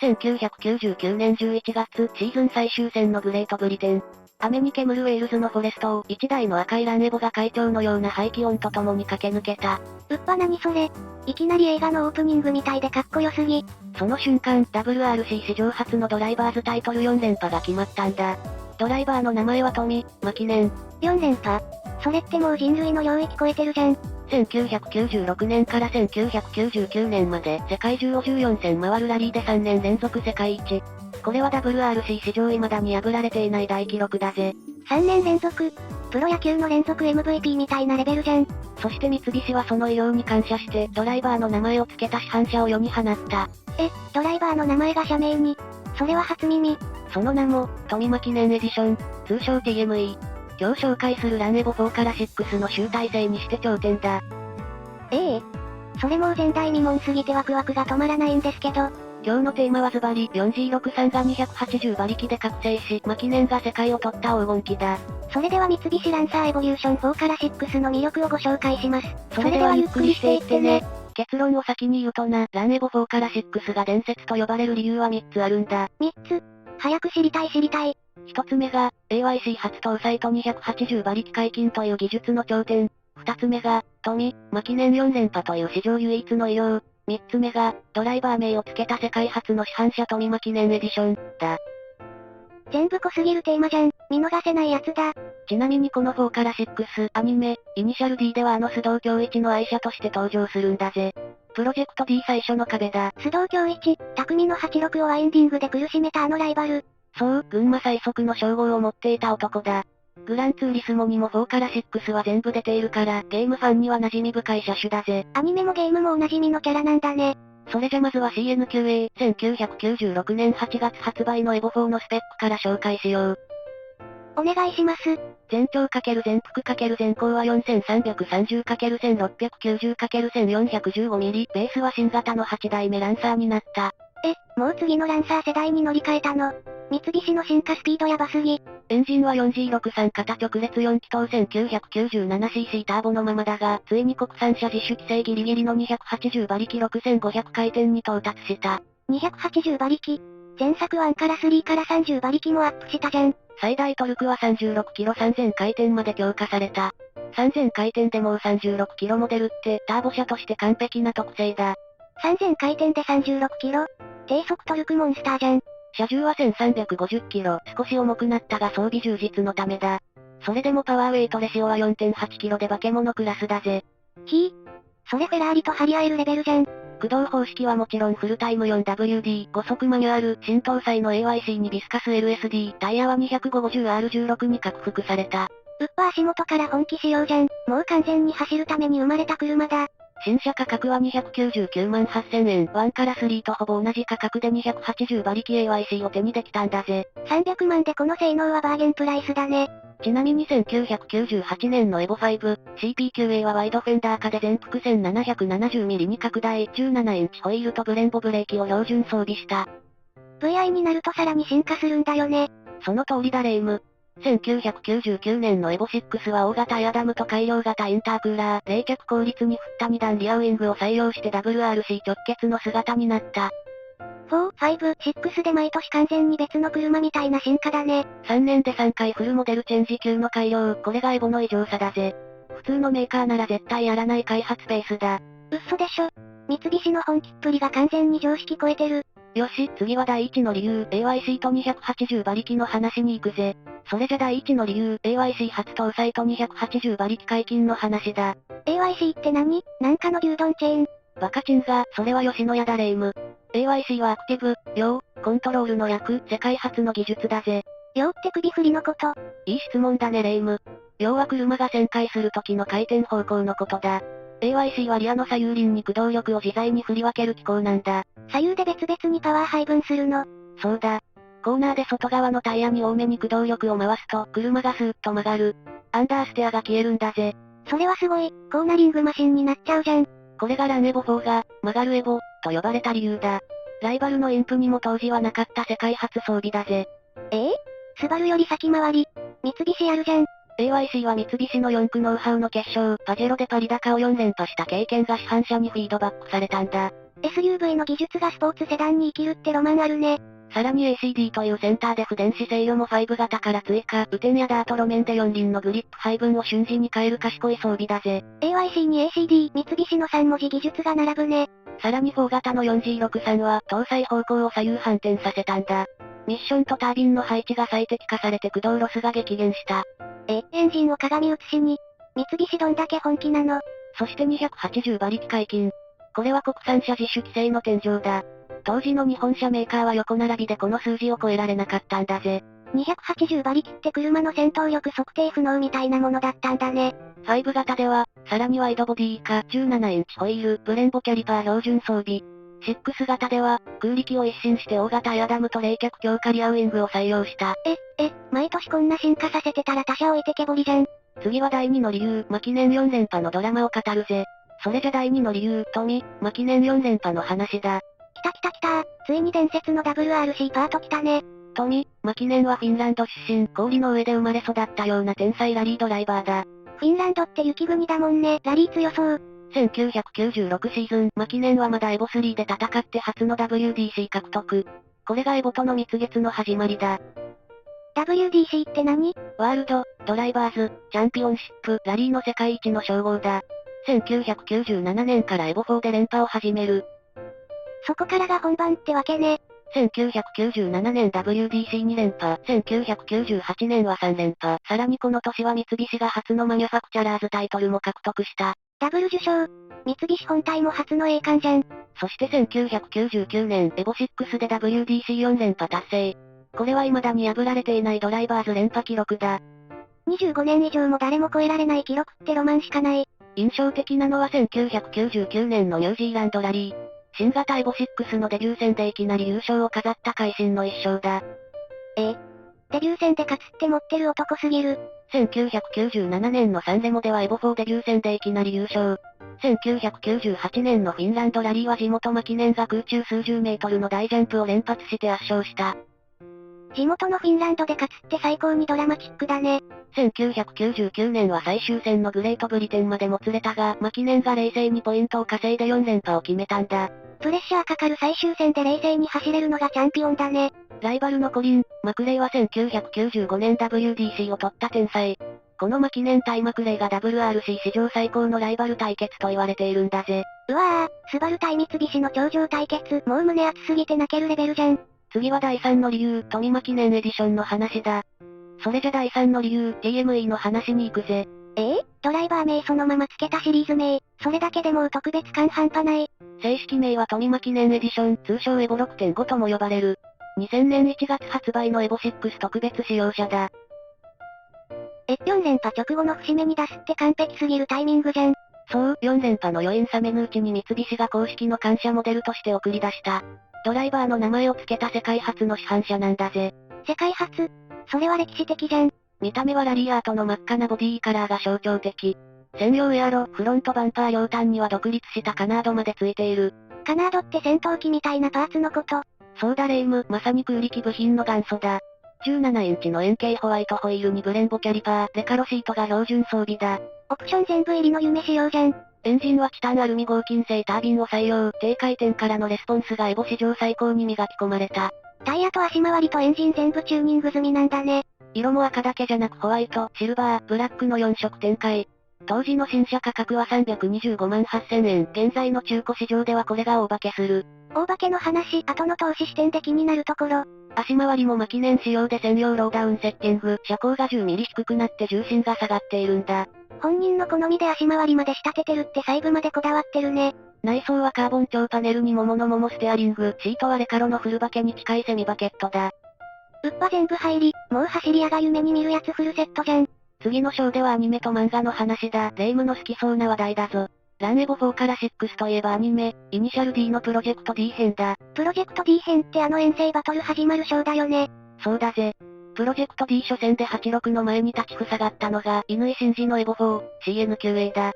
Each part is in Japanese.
1999年11月、シーズン最終戦のグレートブリテン。雨に煙るウェールズのフォレストを一台の赤いランエボが会長のような排気音と共に駆け抜けた。何それ。いきなり映画のオープニングみたいでかっこよすぎ。その瞬間、WRC 史上初のドライバーズタイトル4連覇が決まったんだ。ドライバーの名前はトミ・マキネン。4連覇？それってもう人類の領域超えてるじゃん。1996年から1999年まで世界中を14戦回るラリーで3年連続世界一。これは WRC 史上未だに破られていない大記録だぜ。3年連続？プロ野球の連続 MVP みたいなレベルじゃん。そして三菱はその偉業に感謝してドライバーの名前を付けた市販車を世に放った。ドライバーの名前が社名に？それは初耳。その名も、トミマ記念エディション、通称 TME。今日紹介するランエボ4から6の集大成にして頂点だ。それもう前代未聞すぎてワクワクが止まらないんですけど。今日のテーマはズバリ 4G63 が280馬力で覚醒し、マキネンが世界を取った黄金期だ。それでは三菱ランサーエボリューション4から6の魅力をご紹介します。それではゆっくりしていってね。結論を先に言うとな、ランエボ4から6が伝説と呼ばれる理由は3つあるんだ。3つ？早く知りたい。1つ目が、AYC 初搭載と280馬力解禁という技術の頂点。2つ目が、トミ・マキネン4連覇という史上唯一の偉業。3つ目が、ドライバー名を付けた世界初の市販車トミマ記念エディション、だ。全部濃すぎるテーマじゃん。見逃せないやつだ。ちなみにこの4から6、アニメ、イニシャル D では須藤恭一の愛車として登場するんだぜ。プロジェクト D 最初の壁だ。須藤恭一、匠の86をワインディングで苦しめたライバル。そう、群馬最速の称号を持っていた男だ。グランツーリスモにも4から6は全部出ているから、ゲームファンには馴染み深い車種だぜ。アニメもゲームもお馴染みのキャラなんだね。それじゃまずは CNQA、1996年8月発売のエボ4のスペックから紹介しよう。お願いします。全長×全幅×全高は 4330×1690×1415 ミリ。ベースは新型の8代目ランサーになった。もう次のランサー世代に乗り換えたの？三菱の進化スピードやばすぎ。エンジンは 4G63 型直列4気筒 1997cc ターボのままだが、ついに国産車自主規制ギリギリの280馬力6500回転に到達した。280馬力？前作1から3から30馬力もアップしたじゃん。最大トルクは36キロ3000回転まで強化された。3000回転でもう36キロも出るってターボ車として完璧な特性だ。3000回転で36キロ？低速トルクモンスターじゃん。車重は1350キロ、少し重くなったが装備充実のためだ。それでもパワーウェイトレシオは 4.8 キロで化け物クラスだぜ。それフェラーリと張り合えるレベルじゃん。駆動方式はもちろんフルタイム 4WD、5速マニュアル、新搭載の AYC にビスカス LSD、タイヤは 250R16 に拡幅された。足元から本気仕様じゃん。もう完全に走るために生まれた車だ。新車価格は299万8000円。1から3とほぼ同じ価格で280馬力 AYC を手にできたんだぜ。300万でこの性能はバーゲンプライスだね。ちなみに1998年のエボ5、CPQA はワイドフェンダー化で全幅 1770mm に拡大、17インチホイールとブレンボブレーキを標準装備した。VI になるとさらに進化するんだよね。その通りだレイム。1999年のエボ6は大型エアダムと改良型インタークーラー、冷却効率に振った2段リアウィングを採用して WRC 直結の姿になった。4、5、6で毎年完全に別の車みたいな進化だね。3年で3回フルモデルチェンジ級の改良、これがエボの異常さだぜ。普通のメーカーなら絶対やらない開発ペースだ。嘘でしょ。三菱の本気っぷりが完全に常識超えてる。よし、次は第1の理由、AYC と280馬力の話に行くぜ。それじゃ第1の理由、AYC 初搭載と280馬力解禁の話だ。AYC って何？なんかの牛丼チェーン？バカチンが、それは吉野家だレイム。AYC はアクティブ、量、コントロールの略、世界初の技術だぜ。量って首振りのこと？いい質問だねレイム。量は車が旋回する時の回転方向のことだ。AYC はリアの左右輪に駆動力を自在に振り分ける機構なんだ。左右で別々にパワー配分するの？そうだ。コーナーで外側のタイヤに多めに駆動力を回すと、車がスーッと曲がる。アンダーステアが消えるんだぜ。それはすごい、コーナリングマシンになっちゃうじゃん。これがランエボ4が、曲がるエボ、と呼ばれた理由だ。ライバルのインプにも当時はなかった世界初装備だぜ。スバルより先回り。三菱やるじゃん。AYC は三菱の4区ノウハウの結晶、パジェロでパリ高を4連覇した経験が市販車にフィードバックされたんだ。SUV の技術がスポーツセダンに生きるってロマンあるね。さらに ACD というセンターで不電子制御も5型から追加。雨天やダート路面で4輪のグリップ配分を瞬時に変える賢い装備だぜ。AYC に ACD、三菱の3文字技術が並ぶね。さらに4型の 4G63 は搭載方向を左右反転させたんだ。ミッションとタービンの配置が最適化されて駆動ロスが激減した。エンジンを鏡写しに。三菱どんだけ本気なの。そして280馬力解禁。これは国産車自主規制の天井だ。当時の日本車メーカーは横並びでこの数字を超えられなかったんだぜ。280馬力って車の戦闘力測定不能みたいなものだったんだね。5型では、さらにワイドボディ以下17インチホイール、ブレンボキャリパー標準装備。6型では、空力を一新して大型エアダムと冷却強化リアウィングを採用した。毎年こんな進化させてたら他社置いてけぼりじゃん。次は第2の理由、マキネン4連覇のドラマを語るぜ。それじゃ第2の理由、マキネン4連覇の話だ。来た。ついに伝説の WRC パート来たね。マキネンはフィンランド出身、氷の上で生まれ育ったような天才ラリードライバーだ。フィンランドって雪国だもんね、ラリー強そう。1996シーズン、マキネンはまだエボ3で戦って初の WDC 獲得。これがエボとの蜜月の始まりだ。WDC って何？ワールド、ドライバーズ、チャンピオンシップ、ラリーの世界一の称号だ。1997年からエボ4で連覇を始める。そこからが本番ってわけね。1997年 WDC2 連覇、1998年は3連覇、さらにこの年は三菱が初のマニュファクチャラーズタイトルも獲得した。ダブル受賞。三菱本体も初の栄冠じゃん。そして1999年、エボ6で WDC4 連覇達成。これは未だに破られていないドライバーズ連覇記録だ。25年以上も誰も超えられない記録ってロマンしかない。印象的なのは1999年のニュージーランドラリー。新型エボ6のデビュー戦でいきなり優勝を飾った会心の一勝だ。デビュー戦で勝つって持ってる男すぎる。1997年のサンレモではエボ4デビュー戦でいきなり優勝。1998年のフィンランドラリーは地元マキネンが空中数十メートルの大ジャンプを連発して圧勝した。地元のフィンランドで勝つって最高にドラマチックだね。1999年は最終戦のグレートブリテンまでもつれたが、マキネンが冷静にポイントを稼いで4連覇を決めたんだ。プレッシャーかかる最終戦で冷静に走れるのがチャンピオンだね。ライバルのコリン・マクレイは1995年 WDC を取った天才。このマキネン対マクレイが WRC 史上最高のライバル対決と言われているんだぜ。うわスバル対三菱の頂上対決、もう胸熱すぎて泣けるレベルじゃん。次は第3の理由、マキネンエディションの話だ。それじゃ第3の理由、TME の話に行くぜ。ドライバー名そのまま付けたシリーズ名、それだけでもう特別感半端ない。正式名はマキネンエディション、通称エボ 6.5 とも呼ばれる。2000年1月発売のエボ6特別仕様車だ。4連覇直後の節目に出すって完璧すぎるタイミングじゃん。そう、4連覇の余韻冷めぬうちに三菱が公式の感謝モデルとして送り出した。ドライバーの名前を付けた世界初の市販車なんだぜ。世界初？それは歴史的じゃん。見た目はラリーアートの真っ赤なボディカラーが象徴的。専用エアロ、フロントバンパー両端には独立したカナードまで付いている。カナードって戦闘機みたいなパーツのこと。そうだレイム、まさに空力部品の元祖だ。17インチの円形ホワイトホイールにブレンボキャリパー、レカロシートが標準装備だ。オプション全部入りの夢仕様じゃん。エンジンはチタンアルミ合金製タービンを採用。低回転からのレスポンスがエボ史上最高に磨き込まれた。タイヤと足回りとエンジン全部チューニング済みなんだね。色も赤だけじゃなくホワイト、シルバー、ブラックの4色展開。当時の新車価格は325万8000円。現在の中古市場ではこれが大化けする。大化けの話、後の投資視点で気になるところ。足回りもマキネン仕様で専用ローダウンセッティング。車高が10ミリ低くなって重心が下がっているんだ。本人の好みで足回りまで仕立ててるって細部までこだわってるね。内装はカーボン超パネルに桃の桃ステアリング。シートはレカロのフルバケに近いセミバケットだ。ウッパ全部入り、もう走り屋が夢に見るやつフルセットじゃん。次の章ではアニメと漫画の話だ。レイムの好きそうな話題だぞ。ランエボ4から6といえばアニメ、イニシャル D のプロジェクト D 編だ。プロジェクト D 編って遠征バトル始まる章だよね。そうだぜ。プロジェクト D 初戦で86の前に立ちふさがったのが、乾真司のエボ4、CN9A だ。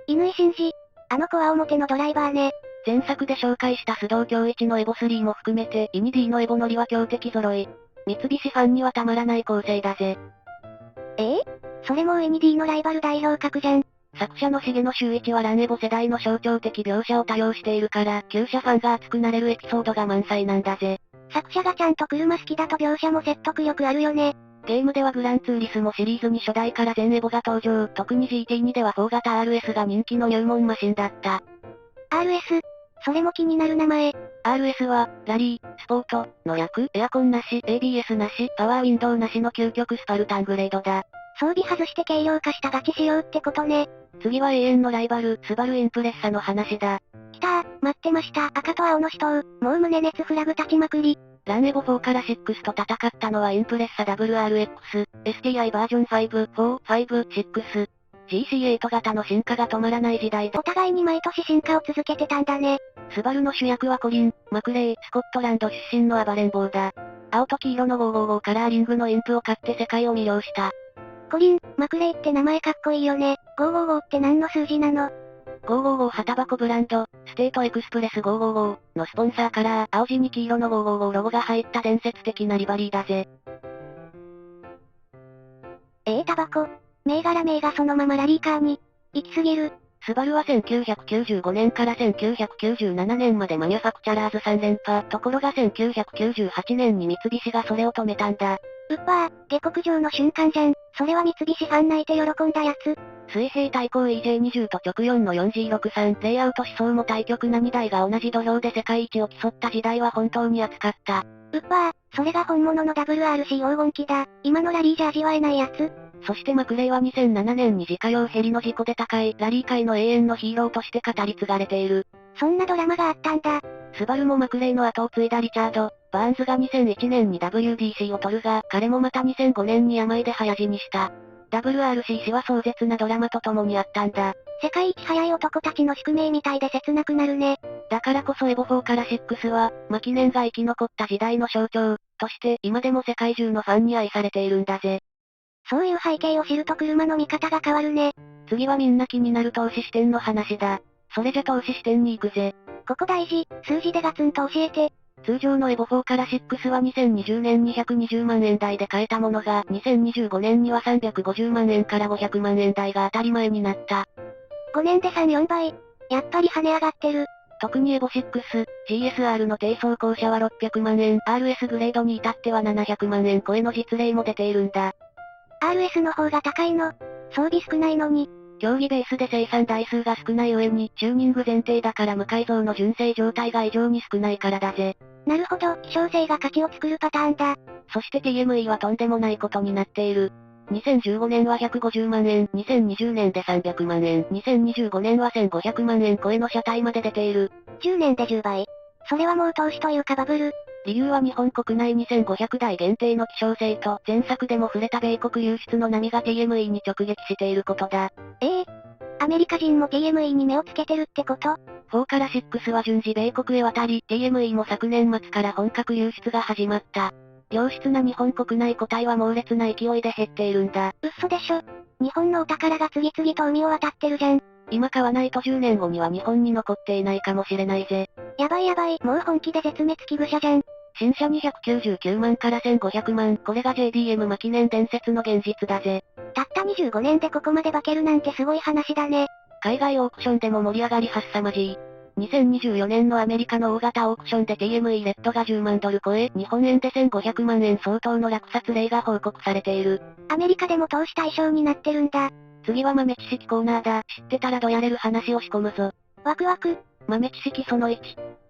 乾真司、あの子は表のドライバーね。前作で紹介した須藤京一のエボ3も含めて、イニ D のエボ乗りは強敵揃い。三菱ファンにはたまらない構成だぜ。それもう ND のライバル代表格じゃん。作者の重野修一はランエボ世代の象徴的描写を多用しているから、旧車ファンが熱くなれるエピソードが満載なんだぜ。作者がちゃんと車好きだと描写も説得力あるよね。ゲームではグランツーリスモシリーズに初代から全エボが登場、特に GT2 では4型 RS が人気の入門マシンだった。RS、それも気になる名前。RS は、ラリー、スポート、の略、エアコンなし、ABS なし、パワーウィンドウなしの究極スパルタングレードだ。装備外して軽量化したガチ仕様ってことね。次は永遠のライバル、スバルインプレッサの話だ。来たー、待ってました。赤と青の死闘、もう胸熱フラグ立ちまくり。ランエボ4から6と戦ったのはインプレッサ WRX、STI バージョン5、4、5、6。GC8 型の進化が止まらない時代だ。お互いに毎年進化を続けてたんだね。スバルの主役はコリン、マクレイ、スコットランド出身の暴れん坊だ。青と黄色の555カラーリングのインプを買って世界を魅了した。コリン、マクレイって名前かっこいいよね。555って何の数字なの？ 555旗箱ブランド、ステートエクスプレス555のスポンサーカラー、青地に黄色の555ロゴが入った伝説的なリバリーだぜ。タバコ。銘柄そのままラリーカーに。行き過ぎる。スバルは1995年から1997年までマニュファクチャラーズ3連覇。ところが1998年に三菱がそれを止めたんだ。うっわー、下克上の瞬間じゃん。それは三菱ファン泣いて喜んだやつ。水平対向 EJ20 と直4の 4G63、レイアウト思想も対極な2台が同じ土俵で世界一を競った時代は本当に熱かった。うっわー、それが本物の WRC 黄金期だ。今のラリーじゃ味わえないやつ。そしてマクレイは2007年に自家用ヘリの事故で高いラリー界の永遠のヒーローとして語り継がれている。そんなドラマがあったんだ。スバルもマクレイの後を継いだリチャード・バーンズが2001年に WBC を取るが、彼もまた2005年に病で早死にした。WRC 史は壮絶なドラマと共にあったんだ。世界一速い男たちの宿命みたいで切なくなるね。だからこそエボ4から6は、マキネンが生き残った時代の象徴、として今でも世界中のファンに愛されているんだぜ。そういう背景を知ると車の見方が変わるね。次はみんな気になる投資視点の話だ。それじゃ投資視点に行くぜ。ここ大事、数字でガツンと教えて。通常のエボ4から6は2020年に120万円台で買えたものが、2025年には350万円から500万円台が当たり前になった。5年で3、4倍。やっぱり跳ね上がってる。特にエボ6、GSR の低走行車は600万円、RS グレードに至っては700万円超えの実例も出ているんだ。RS の方が高いの。装備少ないのに。競技ベースで生産台数が少ない上に、チューニング前提だから無改造の純正状態が異常に少ないからだぜ。なるほど、希少性が価値を作るパターンだ。そして TME はとんでもないことになっている。2015年は150万円、2020年で300万円、2025年は1500万円超えの車体まで出ている。10年で10倍。それはもう投資というかバブル。理由は日本国内2500台限定の希少性と、前作でも触れた米国流出の波が TME に直撃していることだ。アメリカ人も TME に目をつけてるってこと？ 4から6は順次米国へ渡り、TME も昨年末から本格流出が始まった。良質な日本国内個体は猛烈な勢いで減っているんだ。嘘でしょ。日本のお宝が次々と海を渡ってるじゃん。今買わないと10年後には日本に残っていないかもしれないぜ。やばい、もう本気で絶滅危惧種じゃん。新車299万から1500万、これが JDM マキネン伝説の現実だぜ。たった25年でここまで化けるなんてすごい話だね。海外オークションでも盛り上がりは凄まじい。2024年のアメリカの大型オークションで TME レッドが10万ドル超え、日本円で1500万円相当の落札例が報告されている。アメリカでも投資対象になってるんだ。次は豆知識コーナーだ。知ってたらどやれる話を仕込むぞ。ワクワク。豆知識その1。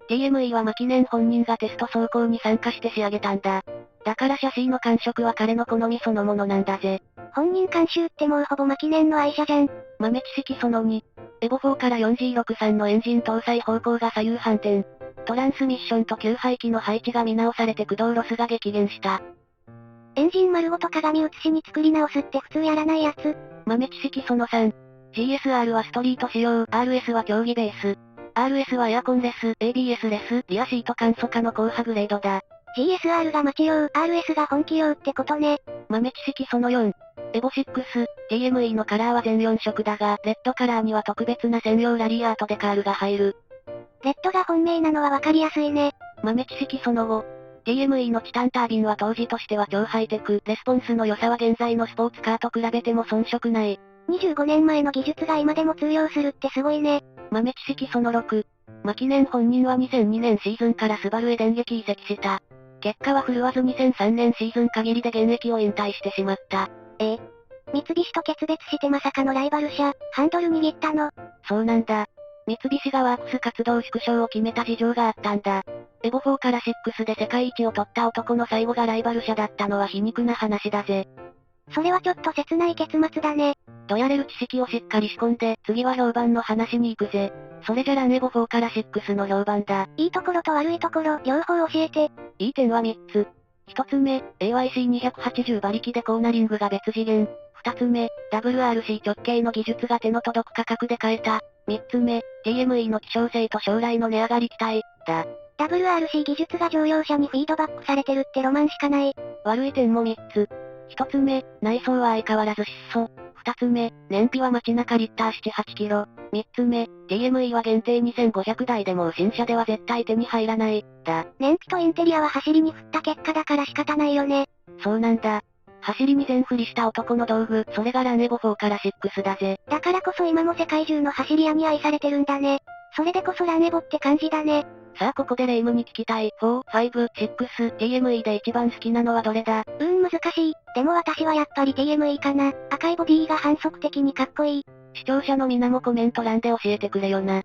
TME はマキネン本人がテスト走行に参加して仕上げたんだ。だからシャシーの感触は彼の好みそのものなんだぜ。本人監修ってもうほぼマキネンの愛車じゃん。豆知識その2。エボ4から 4G63 のエンジン搭載方向が左右反転。トランスミッションと給排気の配置が見直されて駆動ロスが激減した。エンジン丸ごと鏡写しに作り直すって普通やらないやつ。豆知識その3。GSR はストリート仕様、RS は競技ベース。RS はエアコンレス、ABS レス、リアシート簡素化の高波グレードだ。GSR が街用、RS が本気用ってことね。豆知識その4。エボ6、TME のカラーは全4色だが、レッドカラーには特別な専用ラリアートデカールが入る。レッドが本命なのはわかりやすいね。豆知識その後。TME のチタンタービンは当時としては超ハイテク、レスポンスの良さは現在のスポーツカーと比べても遜色ない。25年前の技術が今でも通用するってすごいね。豆知識その6。マキネン本人は2002年シーズンからスバルへ電撃移籍した。結果は振るわず2003年シーズン限りで現役を引退してしまった。三菱と決別してまさかのライバル社、ハンドル握ったの。そうなんだ。三菱がワークス活動縮小を決めた事情があったんだ。エボ4から6で世界一を取った男の最後がライバル社だったのは皮肉な話だぜ。それはちょっと切ない結末だね。とやれる知識をしっかり仕込んで、次は評判の話に行くぜ。それじゃランエボ4から6の評判だ。いいところと悪いところ、両方教えて。いい点は3つ。1つ目、AYC280 馬力でコーナリングが別次元。2つ目、WRC 直径の技術が手の届く価格で買えた。3つ目、TME の希少性と将来の値上がり期待、だ。WRC 技術が乗用車にフィードバックされてるってロマンしかない。悪い点も3つ。1つ目、内装は相変わらず質素。2つ目、燃費は街中リッター7、8キロ。3つ目、TME は限定2500台でも新車では絶対手に入らない、だ。燃費とインテリアは走りに振った結果だから仕方ないよね。そうなんだ。走りに全振りした男の道具、それがランエボ4から6だぜ。だからこそ今も世界中の走り屋に愛されてるんだね。それでこそランエボって感じだね。さあここでレイムに聞きたい。4、5、6、TME で一番好きなのはどれだ？難しい。でも私はやっぱり TME かな。赤いボディが反則的にかっこいい。視聴者の皆もコメント欄で教えてくれよな。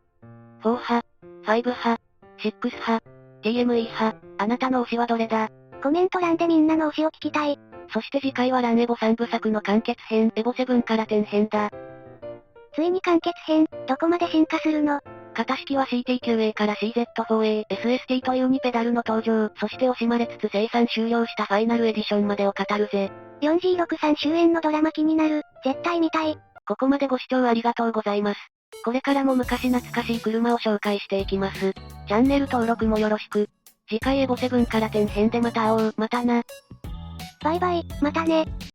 4派、5派、6派、TME 派、あなたの推しはどれだ？コメント欄でみんなの推しを聞きたい。そして次回はランエボ3部作の完結編、エボ7から10編だ。ついに完結編、どこまで進化するの？型式は CT9A から CZ4A、SST という2ペダルの登場、そして惜しまれつつ生産終了したファイナルエディションまでを語るぜ。4G63 終焉のドラマ気になる。絶対見たい。ここまでご視聴ありがとうございます。これからも昔懐かしい車を紹介していきます。チャンネル登録もよろしく。次回エボ7から10編でまた会おう。またな。バイバイ、またね。